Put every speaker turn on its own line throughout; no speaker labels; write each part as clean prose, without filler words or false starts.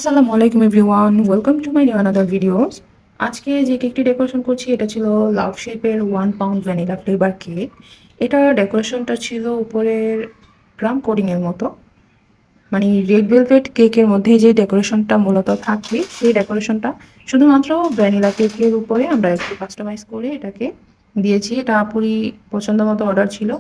আসসালামু আলাইকুম everyone, welcome to my new another videos. আজকে যে কেকটি ডেকোরেশন করছি এটা ছিল লাভ শেপের 1 পাউন্ড ভ্যানিলা ফ্লেভার কেক। এটা ডেকোরেশনটা ছিল উপরের গ্রাম কোডিংয়ের মতো, মানে রেড ভেলভেট কেকের মধ্যে যে ডেকোরেশনটা মূলত থাকবে সেই ডেকোরেশনটা শুধুমাত্র ভ্যানিলা কেকের উপরে আমরা একটু কাস্টমাইজ করে এটাকে দিয়েছি। এটা আপুরই পছন্দ মতো অর্ডার ছিল।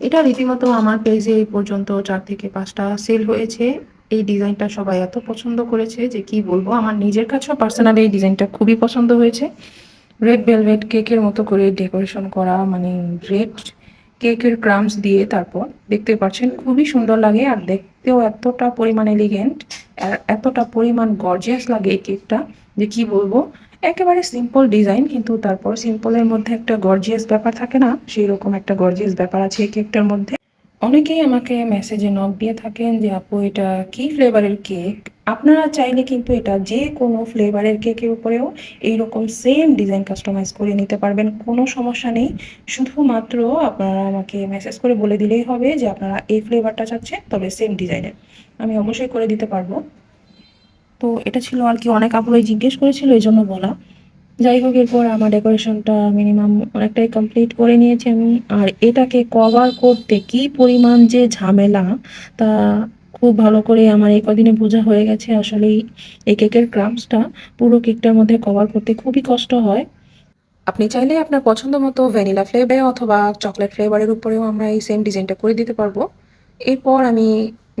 এটা রীতিমতো আমার পেজে এই পর্যন্ত 4 থেকে 5টা সেল হয়েছে। এই ডিজাইনটা সবাই এত পছন্দ করেছে যে কি বলবো, আমার নিজের কাছেও পার্সোনালি এই ডিজাইনটা খুবই পছন্দ হয়েছে। রেড ভেলভেট কেকের মতো করে ডেকোরেশন করা, মানে রেড কেকের ক্রামস দিয়ে, তারপর দেখতে পাচ্ছেন খুবই সুন্দর লাগে আর দেখতেও এতটা পরিমাণ এলিগেন্ট আর এতটা পরিমাণ গর্জিয়াস লাগে এই কেকটা যে কি বলবো। একেবারে সিম্পল ডিজাইন, কিন্তু তারপর সিম্পলের মধ্যে একটা গর্জিয়াস ব্যাপার থাকে না, সেই রকম একটা গর্জিয়াস ব্যাপার আছে এই কেকটার মধ্যে। অনেকেই আমাকে মেসেজে নক দিয়ে থাকেন যে আপু এটা কি ফ্লেভারের কেক। আপনারা চাইলে কিন্তু এটা যে কোনো ফ্লেভারের কেকের উপরেও এইরকম সেম ডিজাইন কাস্টমাইজ করে নিতে পারবেন, কোনো সমস্যা নেই। শুধুমাত্র আপনারা আমাকে মেসেজ করে বলে দিলেই হবে যে আপনারা এই ফ্লেভারটা চাচ্ছেন, তবে সেম ডিজাইনের আমি অবশ্যই করে দিতে পারবো। তো এটা ছিল আর কি, অনেক আপুরাই জিজ্ঞেস করেছিল এই জন্য বলা। যাই হোক, এরপর আমার ডেকোরেশনটা মিনিমাম অনেকটাই কমপ্লিট করে নিয়েছি আমি। আর এটাকে কভার করতে কি পরিমাণ যে ঝামেলা, তা খুব ভালো করে আমার এই কদিনে বোঝা হয়ে গেছে। আসলেই এই কেকের ক্রাম্সটা পুরো কেকটার মধ্যে কভার করতে খুবই কষ্ট হয়। আপনি চাইলে আপনার পছন্দ মতো ভ্যানিলা ফ্লেভার অথবা চকলেট ফ্লেভারের উপরেও আমরা এই সেম ডিজাইনটা করে দিতে পারবো। এরপর আমি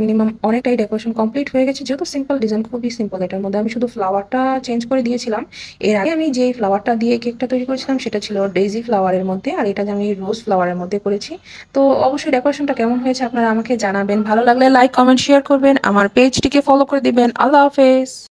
মিনিমাম অনেকটাই ডেকোরেশন কমপ্লিট হয়ে গেছে, যেহেতু সিম্পল ডিজাইন, খুবই সিম্পল। এটার মধ্যে আমি শুধু ফ্লাওয়ারটা চেঞ্জ করে দিয়েছিলাম। এর আগে আমি যে ফ্লাওয়ারটা দিয়ে কেকটা তৈরি করেছিলাম সেটা ছিল ডেইজি ফ্লাওয়ারের মধ্যে, আর এটা যে আমি রোজ ফ্লাওয়ারের মধ্যে করেছি। তো অবশ্যই ডেকোরেশনটা কেমন হয়েছে আপনারা আমাকে জানাবেন। ভালো লাগলে লাইক কমেন্ট শেয়ার করবেন, আমার পেজটিকে ফলো করে দিবেন। আল্লাহ হাফেজ।